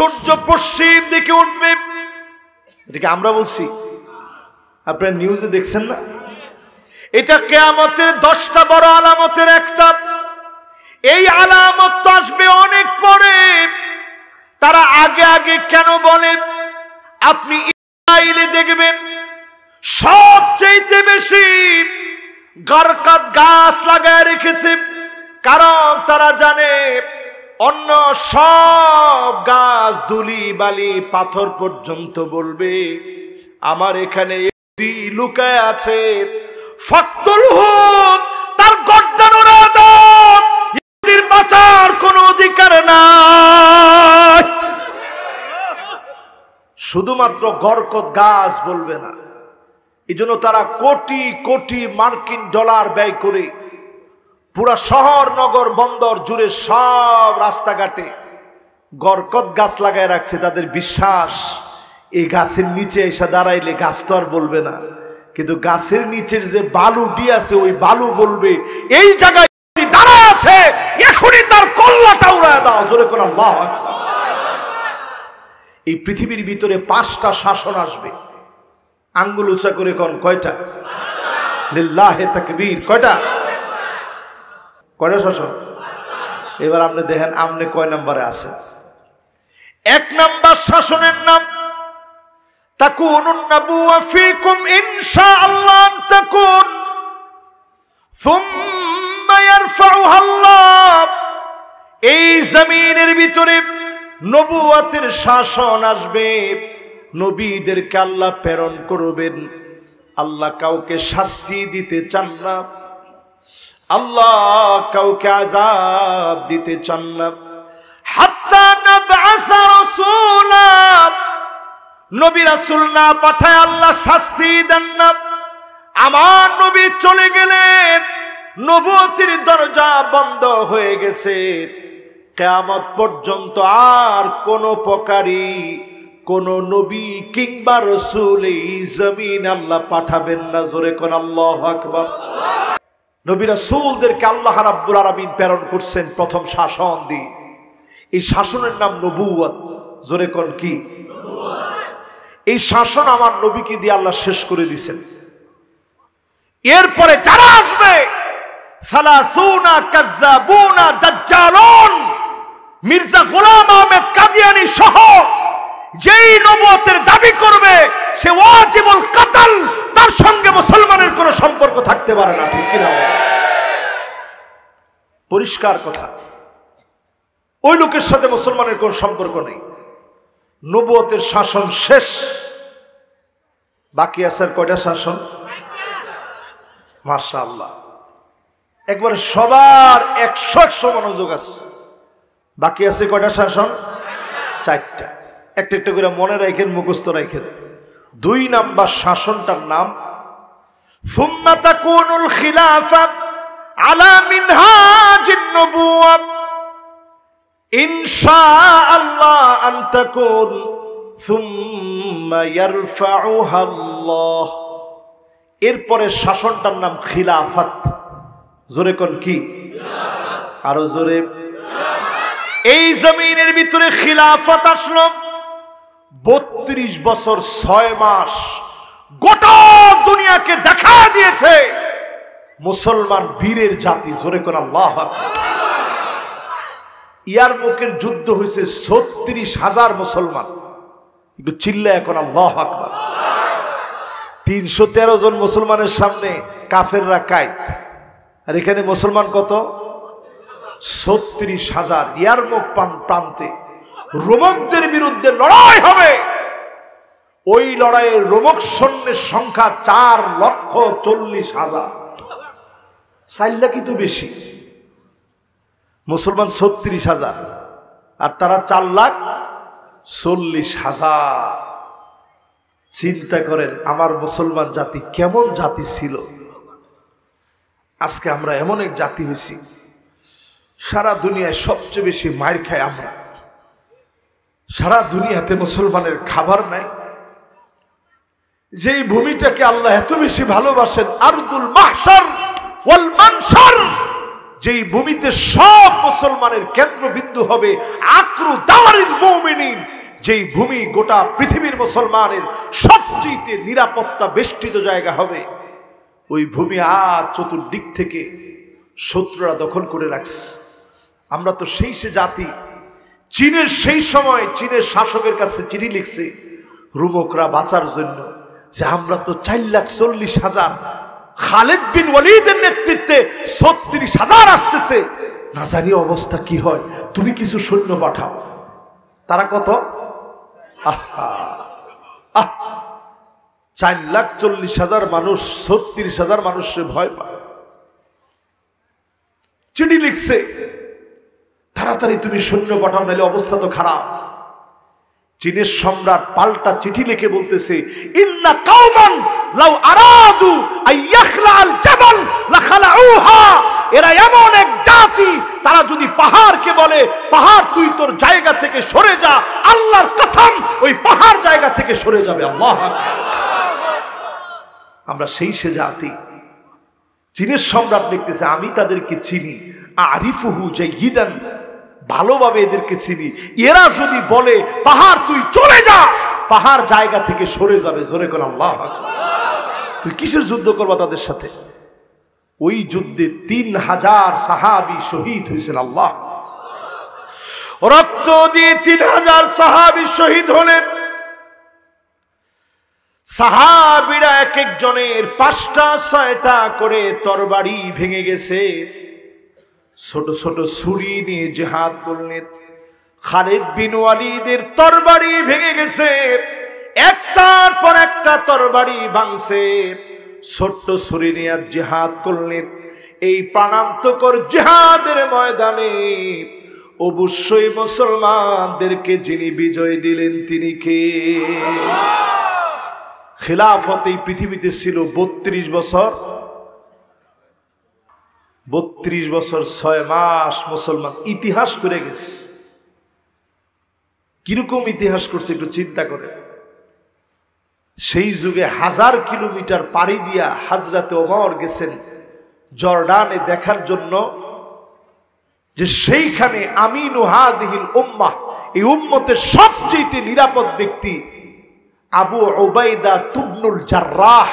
সূর্য পশ্চিম দিকে উঠবে। এটাকে আমরা বলছি, আপনারা নিউজে দেখছেন না? এটা কিয়ামতের 10টা বড় আলামতের একটা। এই আলামত তো আসবে অনেক পরে। তারা আগে আগে কেন বলে? আপনি ইসরায়েলে দেখবেন সবচেয়ে বেশি গারকাত গাছ লাগায় রেখেছে, কারণ তারা জানে অন্য সব গাছ ধুলি বালি পাথর পর্যন্ত বলবে আমার এখানে লুকায় আছে, ফাকতুল হুদ, তার গর্দান উড়িয়ে দাও, ইহুদির বাঁচার কোনো অধিকার নাই। শুধুমাত্র গরকত গাছ বলবে না, এজন্য তারা কোটি কোটি মার্কিন ডলার ব্যয় করে পুরা শহর নগর বন্দর জুড়ে সব রাস্তাঘাটে গরকত গাছ লাগায় রাখছে। তাদের বিশ্বাস এই গাছের নিচে এসে দাঁড়াইলে গাছ তো আর বলবে না, কিন্তু গাছের নিচের যে বালুটি আছে ওই বালু বলবে এই জায়গায় দাঁড়ায় আছে, এখনই তার কল্লাটা উড়ায় দাও। জোরে করে আল্লাহু আকবার। এই পৃথিবীর ভিতরে 5টা শাসন আসবে। আঙ্গুল উঁচা করে কোন কয়টা? লিল্লাহে তাকবীর। কয়টা? কয়টা শাসন? এবার আপনি দেখেন আপনি কয় নম্বরে আছেন। 1 নম্বর শাসনের নাম তাকুনুন নাবুওয়া ফীকুম ইনশাআল্লাহ তাকুন সুম্মা ইয়ারফাউহা আল্লাহ। এই জমিনের ভিতরে নবুয়তের শাসন আসবে, নবীদেরকে আল্লাহ প্রেরণ করবেন। আল্লাহ কাউকে শাস্তি দিতে চান না, আল্লাহ কাউকে আযাব দিতে চান না। হাত্তা নাবআসা রাসূলা, নবী রাসূল না পাঠায় আল্লাহ শাস্তি দেন না। আমার নবী চলে গেলেন, নবুয়তের দরজা বন্ধ হয়ে গেছে, কিয়ামত পর্যন্ত আর কোন প্রকারই কোন নবী কিংবা রাসূল এই জমিন আল্লাহ পাঠাবেন না। জোরে কোন আল্লাহু আকবার। নবী রাসূলদেরকে আল্লাহ রাব্বুল আলামিন প্রেরণ করছেন প্রথম শাসন দিয়ে। এই শাসনের নাম নবুয়ত। জোরে কোন কি? এই শাসন আমার নবীকে দিয়ে আল্লাহ শেষ করে দিয়েছেন। এরপরে যারা আসবে সালাসুনা কাজ্জাবুনা দাজ্জালুন, মির্জা গোলাম আহমেদ কাদিয়ানী সহ যেই নবুয়তের দাবি করবে সে ওয়াজিবুল কাতল, তার সঙ্গে মুসলমানের কোনো সম্পর্ক থাকতে পারে না। ঠিক কিনা? পরিষ্কার কথা, ওই লোকের সাথে মুসলমানের কোনো সম্পর্ক নেই। নবুয়তের শাসন শেষ, বাকি আছে কয়টা শাসন? মাশাআল্লাহ, একবারে সবার 100 মনোযোগ আছে। বাকি আছে কয়টা শাসন? 4টা। একটা একটা করে মনে রাখেন, মুখস্থ রাখেন। 2 নাম্বার শাসনটার নাম সুম্মা তাকুনুল খিলাফা আলা মিনহাজিন নবুওয়া ইনশাআল্লাহ আন তাকুন সুম্মা ইয়ারফাউহা আল্লাহ। এরপরে শাসনটার নাম খিলাফত। জোরে কোন কি? আরো জোরে। এই জমিনের ভিতরে খিলাফত আসলো 32 বছর 6 মাস, গোটা দুনিয়াকে দেখা দিয়েছে মুসলমান বীরের জাতি। জোরে কোন আল্লাহু আকবার। ইয়ারমুকের যুদ্ধ হয়েছে 36,000 মুসলমান। একটু চিল্লায় এখন আল্লাহু আকবার। 313 জন মুসলমানের সামনে কাফেররা কায়েদ, আর এখানে মুসলমান কত? 36,000। ইয়ারমুক প্রান্তে রোমকদের বিরুদ্ধে লড়াই হবে। ওই লড়াইয়ে রোমক সৈন্যের সংখ্যা 4,40,000। 4 লাখই তো বেশি। মুসলমান 36,000 আর তারা 4,40,000। চিন্তা করেন আমার মুসলমান জাতি কেমন জাতি ছিল। আজকে আমরা এমন এক জাতি হয়েছি, সারা দুনিয়ায় সবচেয়ে বেশি মার খায় আমরা। সারা দুনিয়াতে মুসলমানের খাবার নাই। যেই ভূমিটাকে আল্লাহ এত বেশি ভালোবাসেন, আরদুল মাহশার ওয়াল মানশার, যেই ভূমিতে সব মুসলমানের কেন্দ্রবিন্দু হবে, আকরু দারিল মুমিনিন, যেই ভূমি গোটা পৃথিবীর মুসলমানের সবচেয়ে নিরাপত্তা বেষ্টিত জায়গা হবে, ওই ভূমি আজ চতুর্দিক থেকে শত্রুরা দখল করে রাখছে। আমরা তো সেই সে জাতি, চীনের সেই সময় চীনের শাসকের কাছে চিঠি লিখছে রোমকরা বাঁচার জন্য, যে আমরা তো 4,40,000, খালিদ বিন ওয়ালিদের নেতৃত্বে 36,000 আসতেছে, না জানি অবস্থা কি হয়, তুমি কিছু সৈন্য পাঠাও। তারা কত? 4,40,000 মানুষ 36,000 মানুষের ভয় পায়। চিঠি লিখছে, তাড়াতাড়ি তুমি সৈন্য পাঠাও, নাহলে অবস্থা তো খারাপ। চীনের সম্রাট পাল্টা চিঠি লিখে বলতেছে, ইন্না কাওমান লাউ আরাদু আইয়াখলাল জাবাল লাখালাউহা, এরা এমন এক জাতি, তারা যদি পাহাড়কে বলে পাহাড় তুই তোর জায়গা থেকে সরে যা, আল্লাহর কসম ওই পাহাড় জায়গা থেকে সরে যাবে। আল্লাহু আকবার। আমরা সেই সে জাতি। চীনের সম্রাট লিখতেছে, আমি তাদেরকে চিনি, আরিফুহু জাইয়িদান, ভালোভাবে এদেরকে চিনি, এরা যদি বলে পাহাড় তুই চলে যা, পাহাড় জায়গা থেকে সরে যাবে। জোরে কোন আল্লাহু আকবার। তুই কিসের যুদ্ধ করবা তাদের সাথে? ওই যুদ্ধে 3,000 সাহাবী শহীদ হয়েছেন। আল্লাহ, রক্ত দিয়ে 3,000 সাহাবী শহীদ হলেন। সাহাবীরা এক একজনের 5টা 6টা করে তরবারি ভেঙে গেছে, ছোট ছোট ছুরি নিয়ে জিহাদ করলেন। খালিদ বিন ওয়ালিদের তরবারি ভেঙে গেছে, একটার পর একটা তরবারি ভাঙছে, ছোট্ট ছুরি নিয়ে জিহাদ করলেন। এই প্রাণান্তকর জিহাদের ময়দানে অবশ্যই মুসলমানদেরকে যিনি বিজয় দিলেন তিনি কে? খিলাফত এই পৃথিবীতে ছিল 32 বছর। 32 বছর 6 মাস মুসলমান ইতিহাস করে গেছে। কিরকম ইতিহাস করছে একটু চিন্তা করে। সেই যুগে 1000 কিলোমিটার পাড়ি দিয়া হযরতে ওমর গেছেন জর্ডানে দেখার জন্য, যে সেইখানে আমিনু হাদিহিল উম্মাহ, এই উম্মতের সবচেয়ে নিরাপদ ব্যক্তি আবু উবাইদা ইবনুল জাররাহ,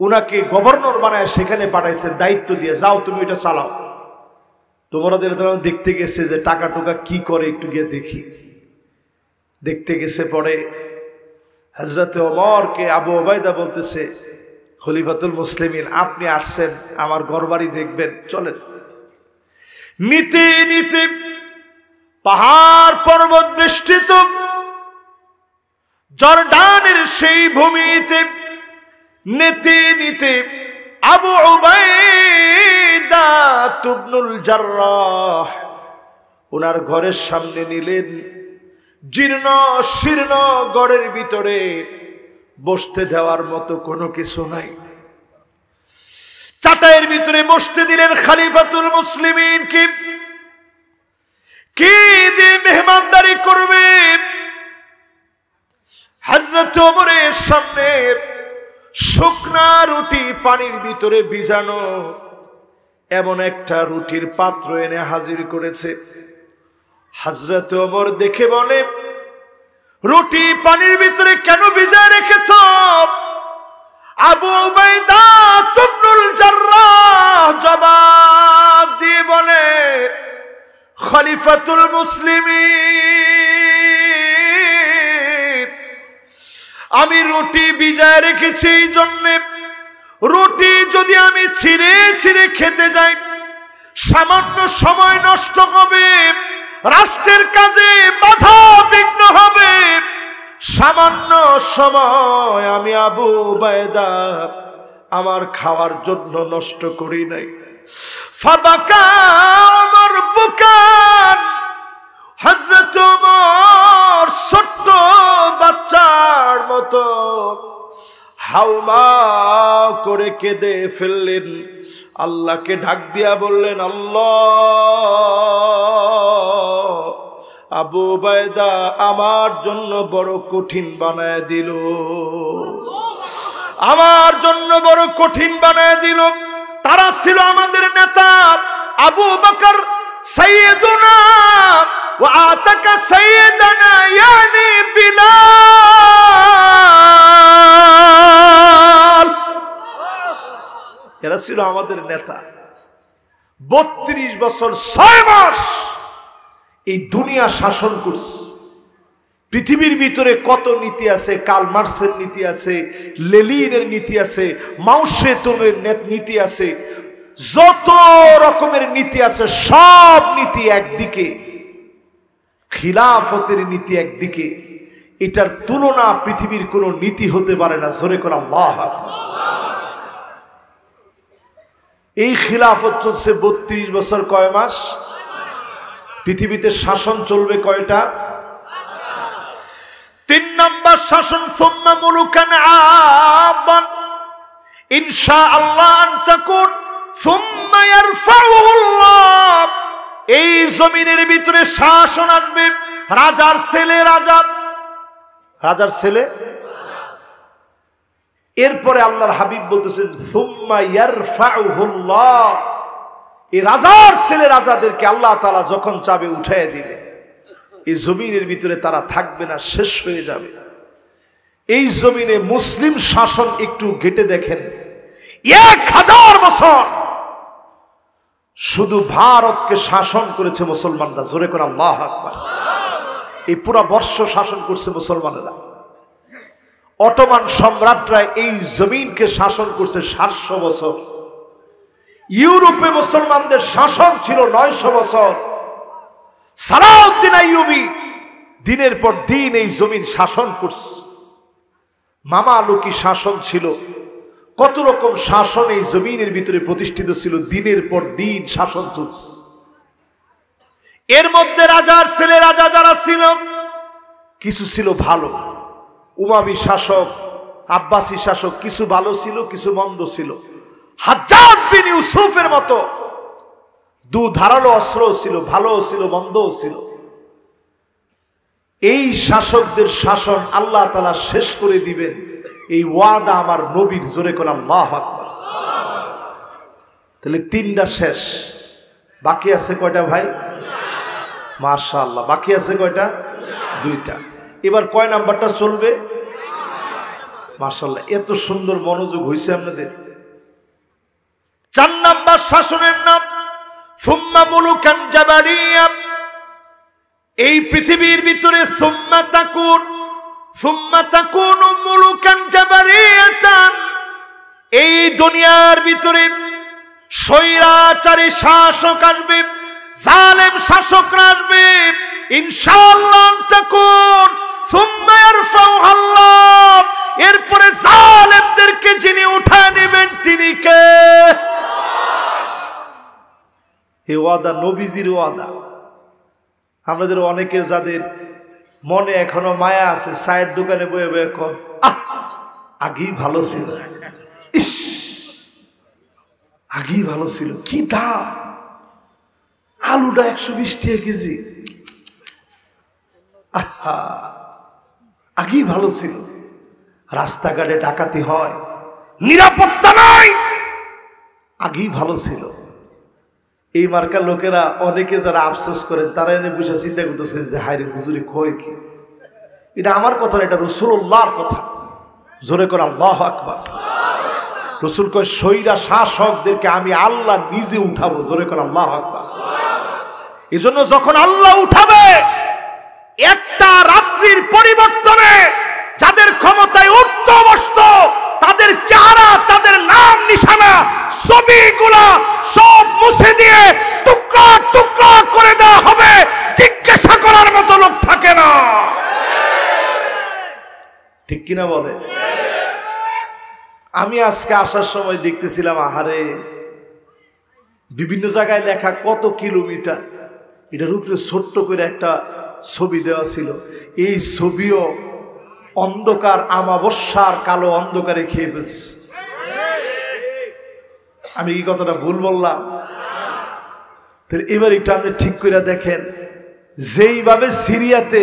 উনাকে গভর্নর বানায় সেখানে পাঠাইছেন দায়িত্ব দিয়ে, যাও তুমি এটা চালাও। তোমরা দেখতে গেছে যে টাকা টুকা কি করে, একটু গিয়ে দেখি। দেখতে গেছে, পরে হযরতে ওমরকে আবু উবাইদা বলতেছে, খলিফাতুল মুসলিমিন আপনি আসছেন আমার ঘরবাড়ি দেখবেন, চলেন। নিতে নিতে পাহাড় পর্বত বেষ্টিত জর্ডানের সেই ভূমিতে নিতে নিতে আবু উবাইদা ইবনুল জাররাহ ওনার ঘরের সামনে নিলেন। জীর্ণ শীর্ণ গড়ের ভিতরে বসতে দেওয়ার মতো কোনো কিছু নাই। চাটাইয়ের ভিতরে বসতে দিলেন খলিফাতুল মুসলিমিন। কি দিয়ে মেহমানদারি করবে? হযরত ওমরের সামনে শুকনা রুটি পানির ভিতরে ভিজানো এমন একটা রুটির পাত্র এনে হাজির করেছে। হযরত ওমর দেখে বলে, রুটি পানির ভিতরে কেন ভিজায় রেখেছ? আবু উবাইদা ইবনুল জাররাহ জবাব দিয়ে বলে, খলিফাতুল মুসলিমিন, আমি রুটি ভিজায় রেখেছি এই জন্যে, রুটি যদি আমি ছিঁড়ে ছিঁড়ে খেতে যাই সামান্য সময় নষ্ট হবে, রাষ্ট্রের কাজে বাধা বিঘ্ন হবে। সামান্য সময় আমি আবু উবাইদা আমার খাওয়ার জন্য নষ্ট করি নাই। ফাবাকা ওমর বুকান, হযরত ওমর ছোট্ট বাচ্চার মতো হাউমা করে কেঁদে ফেললেন। আল্লাহকে ঢাক দিয়া বললেন, আল্লাহ, আবু উবাইদা আমার জন্য বড় কঠিন বানায় দিল, আমার জন্য বড় কঠিন বানায় দিল। তারা ছিল আমাদের নেতা আবু বকর সাইয়্যিদুনা ওয়া আতাকা সাইয়্যিদানা, ইয়ানি ছিল আমাদের নেতা। 32 বছর 6 মাস এই দুনিয়া শাসন করছে। পৃথিবীর ভিতরে কত নীতি আছে, কার্ল মার্কসের নীতি আছে, লেনিনের নীতি আছে, মাও সেতুংয়ের নীতি আছে, যত রকমের নীতি আছে সব নীতি একদিকে, খিলাফতের নীতি একদিকে। এটার তুলনা পৃথিবীর কোন নীতি হতে পারে না। জোরে করে আল্লাহু আকবার। এই খিলাফত চলছে 32 বছর কয় মাস? পৃথিবীতে শাসন চলবে কয়টা? 3 নম্বর শাসন, সুম্মা মুলুকান আবান ইনশাআল্লাহ আন তাকুন সুম্মা ইয়ারফাউহুল্লাহ। এই জমিনের ভিতরে শাসন আসবে, রাজার ছেলে রাজা, রাজার ছেলে। এরপরে আল্লাহর হাবিব বলতেছেন সুম্মা ইয়ারফাউহুল্লাহ। এই রাজার ছেলে রাজাদেরকে আল্লাহ তাআলা যখন চাবে উঠায় দিবে। এই জমিনের ভিতরে তারা থাকবে না, শেষ হয়ে যাবে। এই জমিনে মুসলিম শাসন একটু ঘেটে দেখেন, 1000 বছর শুধু ভারতকে শাসন করেছে মুসলমানরা। জোরে করে আল্লাহু আকবার। এই পুরা বর্ষ শাসন করছে মুসলমানেরা। অটোমান সম্রাটরা এই জমিনকে শাসন করছে 700 বছর। ইউরোপে মুসলমানদের শাসন ছিল 900 বছর। সালাউদ্দিন আইয়ুবী দিনের পর দিন এই জমিন শাসন করছে। মামালুকি শাসন ছিল, কত রকম শাসন এই জমিনের ভিতরে প্রতিষ্ঠিত ছিল। দিনের পর দিন শাসন চলছে। এর মধ্যে রাজার ছেলে রাজা যারা ছিল, কিছু ছিল ভালো, উমাবী শাসক, আব্বাসী শাসক, কিছু ভালো ছিল, কিছু মন্দ ছিল। হাজ্জাজ বিন ইউসুফের মতো ধারালো অস্ত্র ছিল, ভালো ছিল, মন্দও ছিল। এই শাসকদের শাসন আল্লাহ তাআলা শেষ করে দিবেন, এই ওয়াদা আমার নবীর। জোরে করে আল্লাহু আকবার। তাহলে 3টা শেষ, বাকি আছে কয়টা ভাই? মাশাআল্লাহ, বাকি আছে কয়টা? 2টা। এবার কয় নাম্বারটা চলবে? মাশাআল্লাহ, এত সুন্দর মনোযোগ হয়েছে আপনাদের। 4 নাম্বার শাসনের নাম সুম্মা মুলুকান জাবারিয়া। এই পৃথিবীর ভিতরে সুম্মা তাকুনু মুলুকান জাবারিয়াতান। এই দুনিয়ার ভিতরে স্বৈরাচারী শাসক আসবে, জালেম শাসকরা আসবে। ইনশাআল্লাহ তাকুন সুম্মা ইয়ারফাউহুল্লাহ। এরপরে জালেমদেরকে যিনি উঠায় নেবেন তিনি কে? এই ওয়াদা নবীজির ওয়াদা। আমাদের অনেকের যাদের মনে এখনো মায়া আছে, চায়ের দোকানে বয়ে বয়ে কন, আগেই ভালো ছিল, ইস আগেই ভালো ছিল, কি দাম, আলুটা 120 টাকা কেজি, আহা আগেই ভালো ছিল। রাস্তাঘাটে ডাকাতি হয়, নিরাপত্তা নাই, আগেই ভালো ছিল। এই মার্কার লোকেরা অনেকে যারা আফসোস করেন, তারা এনে বসে চিন্তা করতেছেন যে হায়রে হুজুরি কয় কি। এটা আমার কথা না, এটা রাসূলুল্লাহর কথা। জোরে করে আল্লাহু আকবার। রাসূল কয় স্বৈরা শাসকদেরকে আমি আল্লাহ নিজে উঠাবো। জোরে করে আল্লাহু আকবার। এজন্য যখন আল্লাহ উঠাবে, একটা রাত্রির পরিবর্তনে যাদের ক্ষমতায় উঠতে বসতো, তাদের চেহারা, তাদের নাম নিশানা, ছবিগুলা সব মুছে দিয়ে টুকরা টুকরা করে দেওয়া হবে। জিজ্ঞাসা করার মতো লোক থাকে না, ঠিক কিনা বলে? আমি আজকে আসার সময় দেখতেছিলাম, আহারে বিভিন্ন জায়গায় লেখা কত কিলোমিটার, এটার উপরে ছোট্ট করে একটা ছবি দেওয়া ছিল। এই ছবিও অন্ধকার, আমাবস্যার কালো অন্ধকারে খেয়ে ফেলছে। আমি কি কথাটা ভুল বললাম? তাহলে এবার একটু আপনি ঠিক করে দেখেন, যেইভাবে সিরিয়াতে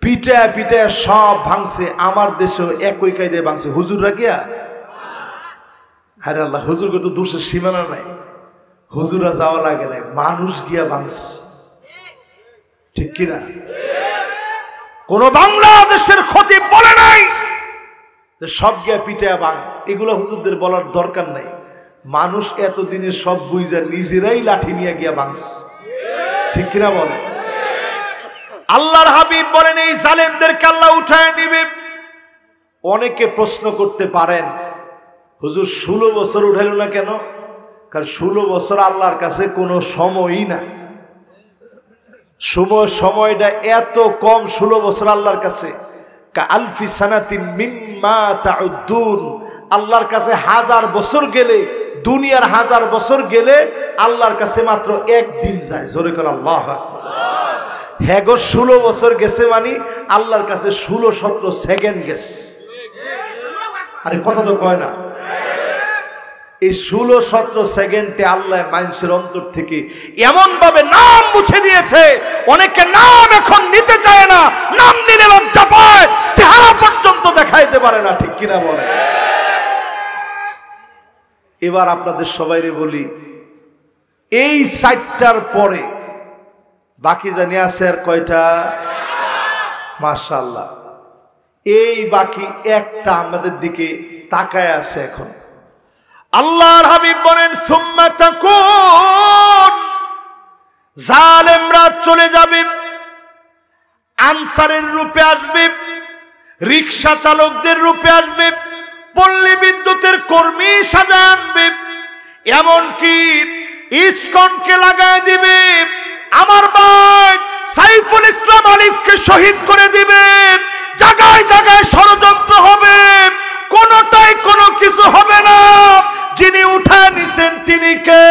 পিটায় পিটায় সব ভাঙছে, আমার দেশেও একই কায়দায় ভাঙছে। হুজুররা গিয়া, হ্যাঁ আল্লাহ, হুজুরকে তো দোষের সীমানা নাই, হুজুরা যাওয়া লাগে নাই, মানুষ গিয়া ভাঙছে, ঠিক কিনা? কোন বাংলাদেশের খতিব বলে নাই যে সব গিয়া পিটায় ভাঙ, এগুলো হুজুরদের বলার দরকার নাই। মানুষ এতদিনে সব বুঝা নিজেরাই লাঠি নিয়ে গিয়া ভাঙছে, ঠিক কিনা বলে? আল্লাহর হাবিব বলেন এই জালেমদেরকে আল্লাহ উঠায় নিবে। অনেকে প্রশ্ন করতে পারেন, হুজুর 16 বছর উঠাইল না কেন? কারণ 16 বছর আল্লাহর কাছে কোনো সময়ই না। সময়টা এত কম 16 বছর আল্লাহর কাছে। কালফি সানাতিন মিম্মা তাউদ্দুন, আল্লাহর কাছে 1000 বছর গেলে, দুনিয়ার 1000 বছর গেলে আল্লাহর কাছে মাত্র একদিন যায়। জোরে করে আল্লাহু আকবার। হ্যাঁ গো, 16 বছর গেছে মানে আল্লাহর কাছে 16-17 সেকেন্ড গেছে। আরে কথা তো কয় না। এই 16-17 সেকেন্ডে আল্লাহ মানুষের অন্তর থেকে এমন ভাবে নাম মুছে দিয়েছে, অনেকে নাম এখন নিতে চায় না, নাম নিলে লজ্জা পায়, চেহারা পর্যন্ত দেখাইতে পারে না, ঠিক কিনা বলে? এবার আপনাদের সবাইরে বলি, এই 4টার পরে বাকি জানি আছে আর কয়টা? মাশাআল্লাহ, এই বাকি একটা আমাদের দিকে তাকায় আছে এখন। আল্লাহর হাবিব বলেন সুম্মা তাকুন, জালেমরা চলে যাবে, আনসারের রূপে আসবে, রিকশা চালকদের রূপে আসবে, পল্লী বিদ্যুতের কর্মী সাজা আনবে, এমনকি ইসকনকে লাগায় দিবে, আমার ভাই সাইফুল ইসলাম আলিফকে শহীদ করে দিবে, জায়গায় জায়গায় ষড়যন্ত্র হবে, কোনটাই কোনো কিছু হবে না। যিনি উঠায় নিছেন তিনি কে?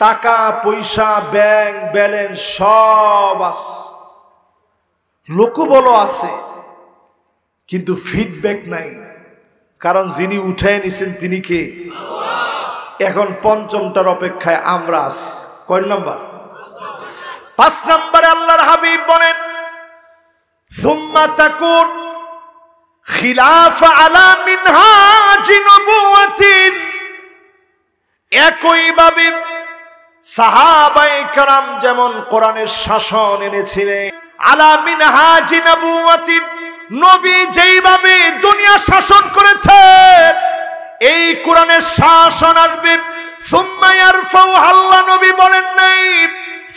টাকা পয়সা ব্যাংক ব্যালেন্স সব আছে, লোকবল আছে, কিন্তু ফিডব্যাক নাই। কারণ যিনি উঠায় নিছেন তিনি কে? এখন পঞ্চমটার অপেক্ষায় আমরা আছি। কয় নাম্বার? 5 নম্বরে আল্লাহর হাবিব বলেন সুম্মা তাকুন খিলাফা আলা মিনহাজি নবুওয়াতিন, একইভাবে সাহাবায়ে কেরাম যেমন কোরআনের শাসন এনেছিলেন, আলা মিনহাজি নবুওয়াতিন, নবী যেইভাবে দুনিয়া শাসন করেছেন এই কোরআনের শাসন আসবে। সুম্মা ইয়ারফাউ, আল্লাহ নবী বলেন নাই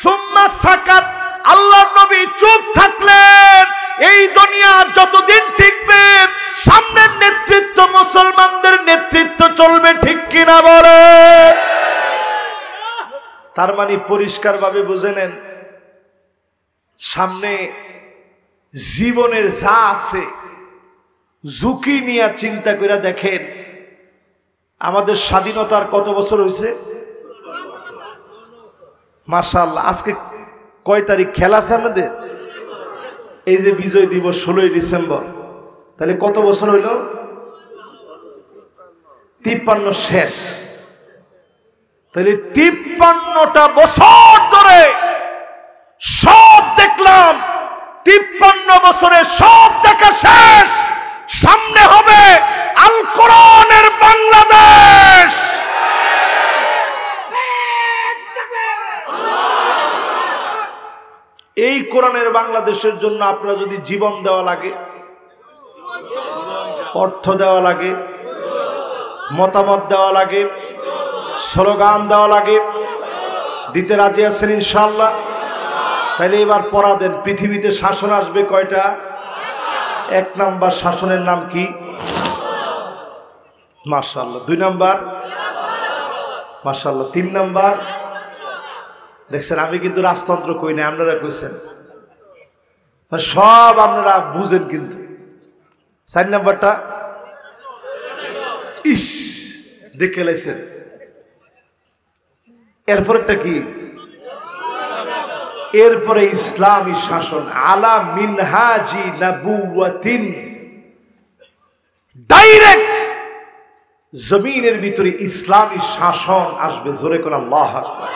সুম্মা সাকাত, আল্লাহ নবী চুপ থাকলেন। এই দুনিয়া যতদিন টিকবে সামনের নেতৃত্ব মুসলমানদের নেতৃত্ব চলবে, ঠিক কিনা বলে? তার মানে পরিষ্কার ভাবে বুঝে নেন, সামনে জীবনের যা আছে ঝুঁকি নিয়ে চিন্তা করে দেখেন। আমাদের স্বাধীনতার কত বছর হয়েছে? মাশাআল্লাহ। আজকে কয় তারিখ? খেলা আছে আমাদের, এই যে বিজয় দিবস 16ই ডিসেম্বর, তাহলে কত বছর হইল? 53 শেষ। তাহলে 53টা বছর ধরে সব দেখলাম, 53 বছরে সব দেখা শেষ। সামনে হবে আল কোরআনের বাংলাদেশ। এই কোরআনের বাংলাদেশের জন্য আপনারা যদি জীবন দেওয়া লাগে, অর্থ দেওয়া লাগে, মতামত দেওয়া লাগে, স্লোগান দেওয়া লাগে, দিতে রাজি আছেন ইনশাআল্লাহ? তাহলে এবার পড়া দেন। পৃথিবীতে শাসন আসবে কয়টা? 1 নাম্বার শাসনের নাম কি? মাশাআল্লাহ। 2 নাম্বার মাশাআল্লাহ। 3 নাম্বার দেখছেন, আমি কিন্তু রাজতন্ত্র কই না, আপনারা কইছেন, সব আপনারা বুঝেন কিন্তু। 4 নাম্বারটা ইস দেখে লাইছেন। এরপরটা কি? এরপরে ইসলামী শাসন, আলা মিনহাজি নবুওয়াতিন, ডাইরেক্ট জমিনের ভিতরে ইসলামী শাসন আসবে। জোরে কোন আল্লাহু আকবার।